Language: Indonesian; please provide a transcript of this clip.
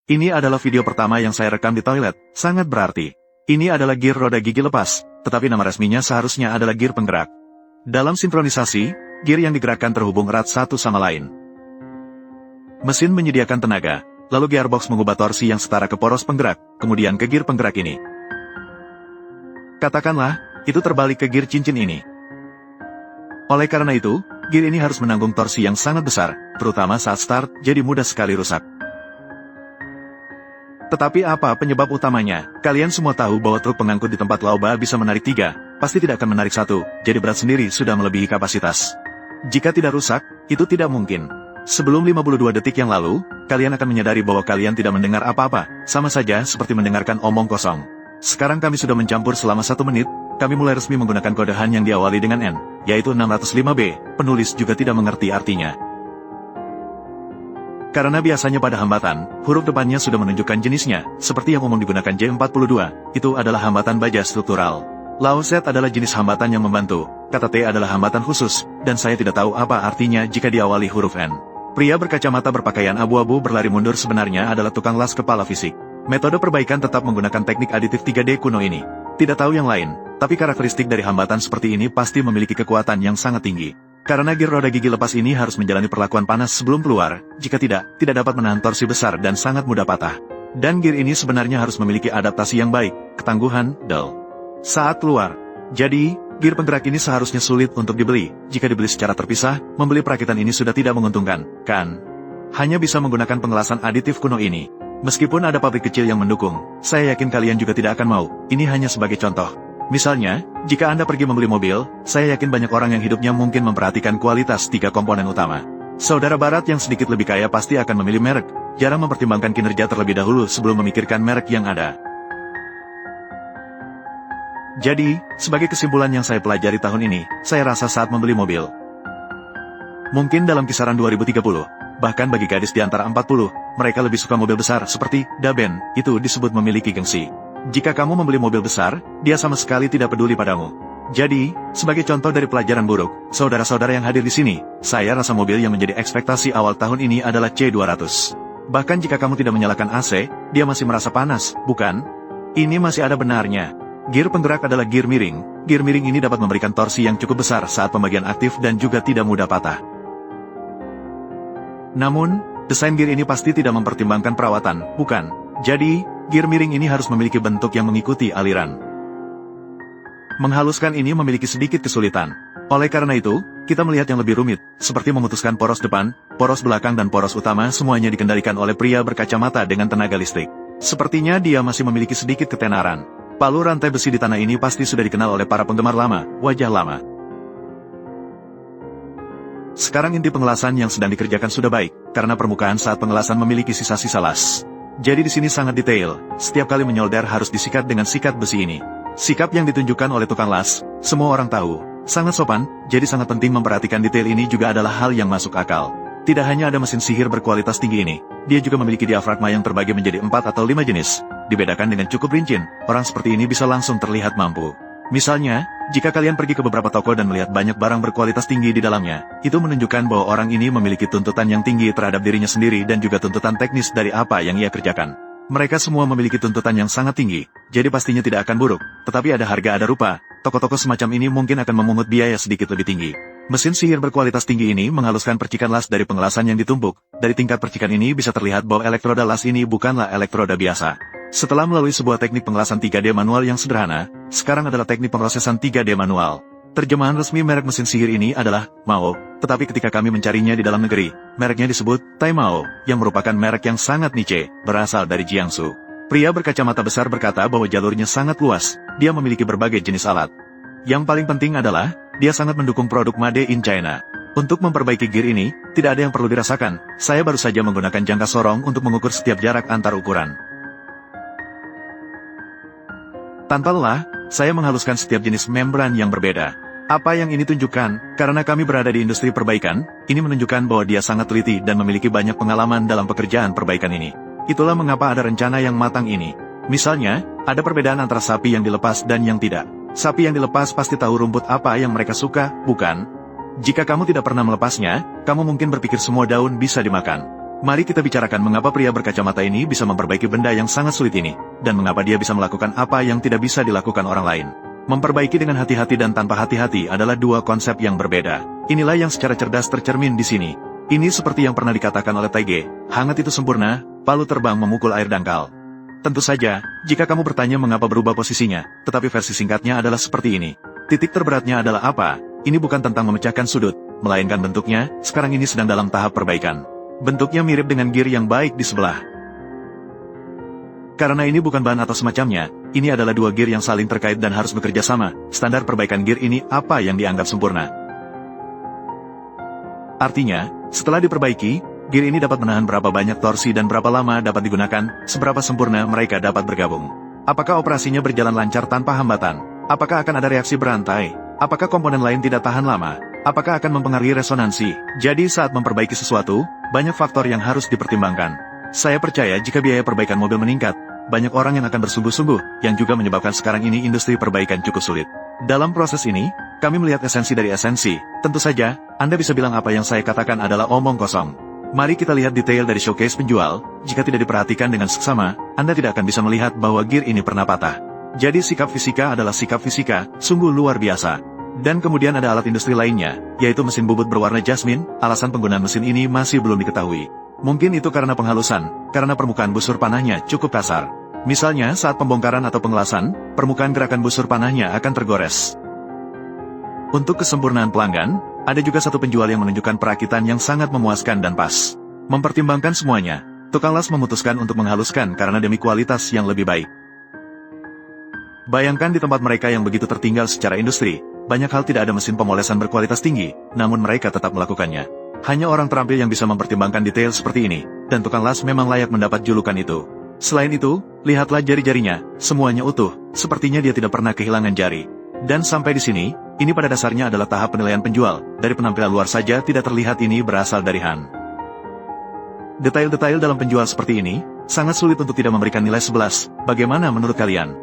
Ini adalah video pertama yang saya rekam di toilet, sangat berarti. Ini adalah gear roda gigi lepas, tetapi nama resminya seharusnya adalah gear penggerak. Dalam sinkronisasi, gear yang digerakkan terhubung erat satu sama lain. Mesin menyediakan tenaga, lalu gearbox mengubah torsi yang setara ke poros penggerak, kemudian ke gear penggerak ini. Katakanlah, itu terbalik ke gear cincin ini. Oleh karena itu, gear ini harus menanggung torsi yang sangat besar, terutama saat start, jadi mudah sekali rusak. Tetapi apa penyebab utamanya? Kalian semua tahu bahwa truk pengangkut di tempat lauba bisa menarik 3, pasti tidak akan menarik 1, jadi berat sendiri sudah melebihi kapasitas. Jika tidak rusak, itu tidak mungkin. Sebelum 52 detik yang lalu, kalian akan menyadari bahwa kalian tidak mendengar apa-apa, sama saja seperti mendengarkan omong kosong. Sekarang kami sudah mencampur selama 1 menit, kami mulai resmi menggunakan kodehan yang diawali dengan N, yaitu 605B, penulis juga tidak mengerti artinya. Karena biasanya pada hambatan, huruf depannya sudah menunjukkan jenisnya, seperti yang umum digunakan J42, itu adalah hambatan baja struktural. Law Z adalah jenis hambatan yang membantu, kata T adalah hambatan khusus, dan saya tidak tahu apa artinya jika diawali huruf N. Pria berkacamata berpakaian abu-abu berlari mundur sebenarnya adalah tukang las kepala fisik. Metode perbaikan tetap menggunakan teknik aditif 3D kuno ini. Tidak tahu yang lain, tapi karakteristik dari hambatan seperti ini pasti memiliki kekuatan yang sangat tinggi. Karena gear roda gigi lepas ini harus menjalani perlakuan panas sebelum keluar, jika tidak dapat menahan torsi besar dan sangat mudah patah. Dan gear ini sebenarnya harus memiliki adaptasi yang baik, ketangguhan, saat keluar. Jadi, gear penggerak ini seharusnya sulit untuk dibeli. Jika dibeli secara terpisah, membeli perakitan ini sudah tidak menguntungkan, kan? Hanya bisa menggunakan pengelasan aditif kuno ini. Meskipun ada pabrik kecil yang mendukung, saya yakin kalian juga tidak akan mau. Ini hanya sebagai contoh. Misalnya, jika Anda pergi membeli mobil, saya yakin banyak orang yang hidupnya mungkin memperhatikan kualitas 3 komponen utama. Saudara barat yang sedikit lebih kaya pasti akan memilih merek, jarang mempertimbangkan kinerja terlebih dahulu sebelum memikirkan merek yang ada. Jadi, sebagai kesimpulan yang saya pelajari tahun ini, saya rasa saat membeli mobil, mungkin dalam kisaran 2030, bahkan bagi gadis di antara 40, mereka lebih suka mobil besar seperti Daben, itu disebut memiliki gengsi. Jika kamu membeli mobil besar, dia sama sekali tidak peduli padamu. Jadi, sebagai contoh dari pelajaran buruk, saudara-saudara yang hadir di sini, saya rasa mobil yang menjadi ekspektasi awal tahun ini adalah C200. Bahkan jika kamu tidak menyalakan AC, dia masih merasa panas, bukan? Ini masih ada benarnya. Gear penggerak adalah gear miring. Gear miring ini dapat memberikan torsi yang cukup besar saat pembagian aktif dan juga tidak mudah patah. Namun, desain gear ini pasti tidak mempertimbangkan perawatan, bukan? Jadi, gear miring ini harus memiliki bentuk yang mengikuti aliran. Menghaluskan ini memiliki sedikit kesulitan. Oleh karena itu, kita melihat yang lebih rumit, seperti memutuskan poros depan, poros belakang dan poros utama semuanya dikendalikan oleh pria berkacamata dengan tenaga listrik. Sepertinya dia masih memiliki sedikit ketenaran. Palu rantai besi di tanah ini pasti sudah dikenal oleh para penggemar lama, wajah lama. Sekarang inti pengelasan yang sedang dikerjakan sudah baik, karena permukaan saat pengelasan memiliki sisa-sisa las. Jadi di sini sangat detail, setiap kali menyolder harus disikat dengan sikat besi ini. Sikap yang ditunjukkan oleh tukang las, semua orang tahu, sangat sopan, jadi sangat penting memperhatikan detail ini juga adalah hal yang masuk akal. Tidak hanya ada mesin sihir berkualitas tinggi ini, dia juga memiliki diafragma yang terbagi menjadi 4 atau 5 jenis. Dibedakan dengan cukup rinci, orang seperti ini bisa langsung terlihat mampu. Misalnya, jika kalian pergi ke beberapa toko dan melihat banyak barang berkualitas tinggi di dalamnya, itu menunjukkan bahwa orang ini memiliki tuntutan yang tinggi terhadap dirinya sendiri dan juga tuntutan teknis dari apa yang ia kerjakan. Mereka semua memiliki tuntutan yang sangat tinggi, jadi pastinya tidak akan buruk, tetapi ada harga ada rupa, toko-toko semacam ini mungkin akan memungut biaya sedikit lebih tinggi. Mesin sihir berkualitas tinggi ini menghaluskan percikan las dari pengelasan yang ditumpuk. Dari tingkat percikan ini bisa terlihat bahwa elektroda las ini bukanlah elektroda biasa. Setelah melalui sebuah teknik pengelasan 3D manual yang sederhana, sekarang adalah teknik pemrosesan 3D manual. Terjemahan resmi merek mesin sihir ini adalah Mao, tetapi ketika kami mencarinya di dalam negeri, mereknya disebut Taimao, yang merupakan merek yang sangat niche, berasal dari Jiangsu. Pria berkacamata besar berkata bahwa jalurnya sangat luas, dia memiliki berbagai jenis alat. Yang paling penting adalah, dia sangat mendukung produk Made in China. Untuk memperbaiki gear ini, tidak ada yang perlu dirasakan, saya baru saja menggunakan jangka sorong untuk mengukur setiap jarak antar ukuran. Tanpa lelah, saya menghaluskan setiap jenis membran yang berbeda. Apa yang ini tunjukkan? Karena kami berada di industri perbaikan, ini menunjukkan bahwa dia sangat teliti dan memiliki banyak pengalaman dalam pekerjaan perbaikan ini. Itulah mengapa ada rencana yang matang ini. Misalnya, ada perbedaan antara sapi yang dilepas dan yang tidak. Sapi yang dilepas pasti tahu rumput apa yang mereka suka, bukan? Jika kamu tidak pernah melepasnya, kamu mungkin berpikir semua daun bisa dimakan. Mari kita bicarakan mengapa pria berkacamata ini bisa memperbaiki benda yang sangat sulit ini, dan mengapa dia bisa melakukan apa yang tidak bisa dilakukan orang lain. Memperbaiki dengan hati-hati dan tanpa hati-hati adalah dua konsep yang berbeda. Inilah yang secara cerdas tercermin di sini. Ini seperti yang pernah dikatakan oleh Taige, hangat itu sempurna, palu terbang memukul air dangkal. Tentu saja, jika kamu bertanya mengapa berubah posisinya, tetapi versi singkatnya adalah seperti ini. Titik terberatnya adalah apa? Ini bukan tentang memecahkan sudut, melainkan bentuknya, sekarang ini sedang dalam tahap perbaikan. Bentuknya mirip dengan gear yang baik di sebelah. Karena ini bukan ban atau semacamnya, ini adalah dua gear yang saling terkait dan harus bekerja sama. Standar perbaikan gear ini apa yang dianggap sempurna. Artinya, setelah diperbaiki, gear ini dapat menahan berapa banyak torsi dan berapa lama dapat digunakan, seberapa sempurna mereka dapat bergabung. Apakah operasinya berjalan lancar tanpa hambatan? Apakah akan ada reaksi berantai? Apakah komponen lain tidak tahan lama? Apakah akan mempengaruhi resonansi? Jadi saat memperbaiki sesuatu, banyak faktor yang harus dipertimbangkan. Saya percaya jika biaya perbaikan mobil meningkat, banyak orang yang akan bersungguh-sungguh, yang juga menyebabkan sekarang ini industri perbaikan cukup sulit. Dalam proses ini, kami melihat esensi dari esensi. Tentu saja, Anda bisa bilang apa yang saya katakan adalah omong kosong. Mari kita lihat detail dari showcase penjual. Jika tidak diperhatikan dengan seksama, Anda tidak akan bisa melihat bahwa gear ini pernah patah. Jadi sikap fisika adalah sikap fisika, sungguh luar biasa. Dan kemudian ada alat industri lainnya, yaitu mesin bubut berwarna jasmin. Alasan penggunaan mesin ini masih belum diketahui. Mungkin itu karena penghalusan, karena permukaan busur panahnya cukup kasar. Misalnya saat pembongkaran atau pengelasan, permukaan gerakan busur panahnya akan tergores. Untuk kesempurnaan pelanggan, ada juga satu penjual yang menunjukkan perakitan yang sangat memuaskan dan pas. Mempertimbangkan semuanya, tukang las memutuskan untuk menghaluskan karena demi kualitas yang lebih baik. Bayangkan di tempat mereka yang begitu tertinggal secara industri, banyak hal tidak ada mesin pemolesan berkualitas tinggi, namun mereka tetap melakukannya. Hanya orang terampil yang bisa mempertimbangkan detail seperti ini, dan tukang las memang layak mendapat julukan itu. Selain itu, lihatlah jari-jarinya, semuanya utuh, sepertinya dia tidak pernah kehilangan jari. Dan sampai di sini, ini pada dasarnya adalah tahap penilaian penjual. Dari penampilan luar saja tidak terlihat ini berasal dari Han. Detail-detail dalam penjual seperti ini, sangat sulit untuk tidak memberikan nilai 11. Bagaimana menurut kalian?